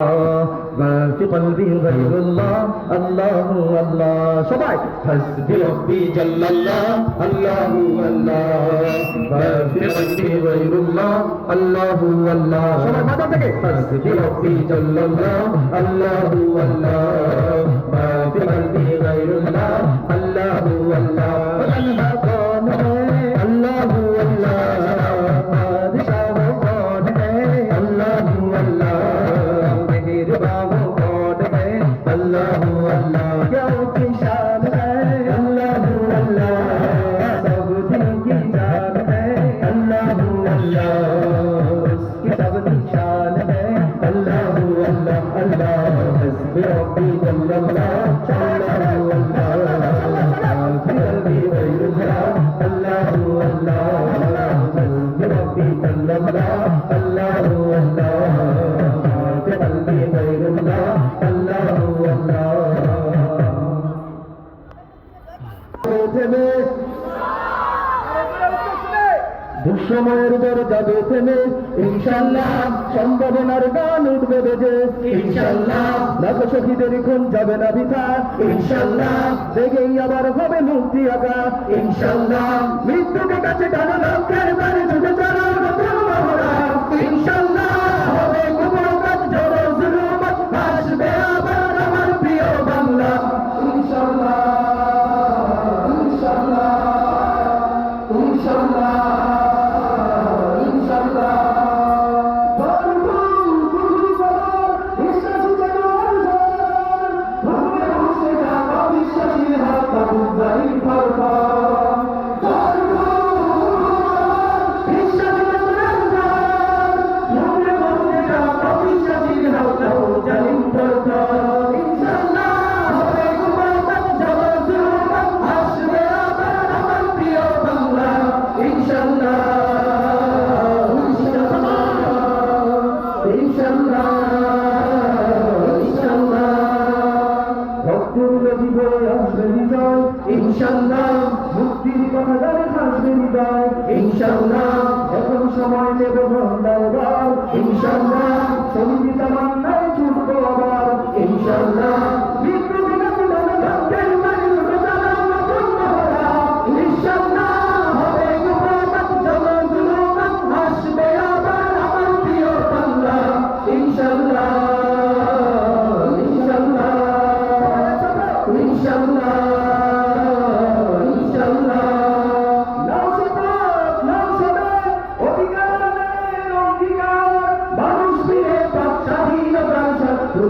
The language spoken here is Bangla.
ما في قلبي غير الله الله الله সবাই حسبي ربي جل الله الله الله ما في قلبي غير الله الله الله সবাই মাথা থেকে حسبي ربي جل الله الله الله ما في قلبي غير الله الله الله الله कौन है الله الله बादशाह कौन है الله الله अल्लाह अल्लाह क्या उसकी शान है अल्लाह अल्लाह सब दिन की जान है अल्लाह अल्लाह उसकी सब निशान है अल्लाह अल्लाह अल्लाह हस्बी रब्बी जल्लल्लाह अल्लाह अल्लाह कल्बी गैरुल्लाह अल्लाह अल्लाह हस्बी रब्बी जल्लल्लाह अल्लाह अल्लाह कल्बी गैरुल्लाह দুঃসময়ের দরজা থেমে ইনশাআল্লাহ সম্ভাবনার গান উঠবে বেজে ইনশাআল্লাহ লাখো শহীদের খুন যাবে না বৃথা ইনশাআল্লাহ দেখেই আবার হবে মুক্তি আঁকা ইনশাআল্লাহ মৃত্যুকে কাছে টানো লক্ষ্যের বাড়ি ছুটে চলো নতুন মহড়া ইনশাআল্লাহ হবে কুমুরকাত জড়ো জুলুমত আসবে আবার আমার প্রিয় বাংলা ইনশাআল্লাহ ইনশাআল্লাহ ইনশাআল্লাহ ইনশাআল্লাহ মুক্তির কথা জানে হাসবে হৃদয় ইনশাআল্লাহ এখন সময় নেব ভন্ডার ইনশাআল্লাহ সমিতি তামান্নায় ছুটবো আবার ইনশাআল্লাহ মৃত্যু বিগত মনে লক্ষ্যের বাড়ি ছুটে চালাও নতুন মহড়া ইনশাআল্লাহ হবে কুমুরকাত জড়ো জুলুমত আসবে আবার আমার প্রিয় বাংলা ইনশাআল্লাহ ইনশাআল্লাহ ইনশাআল্লাহ মানুষ ফিরে স্বাধীনতার শত্রু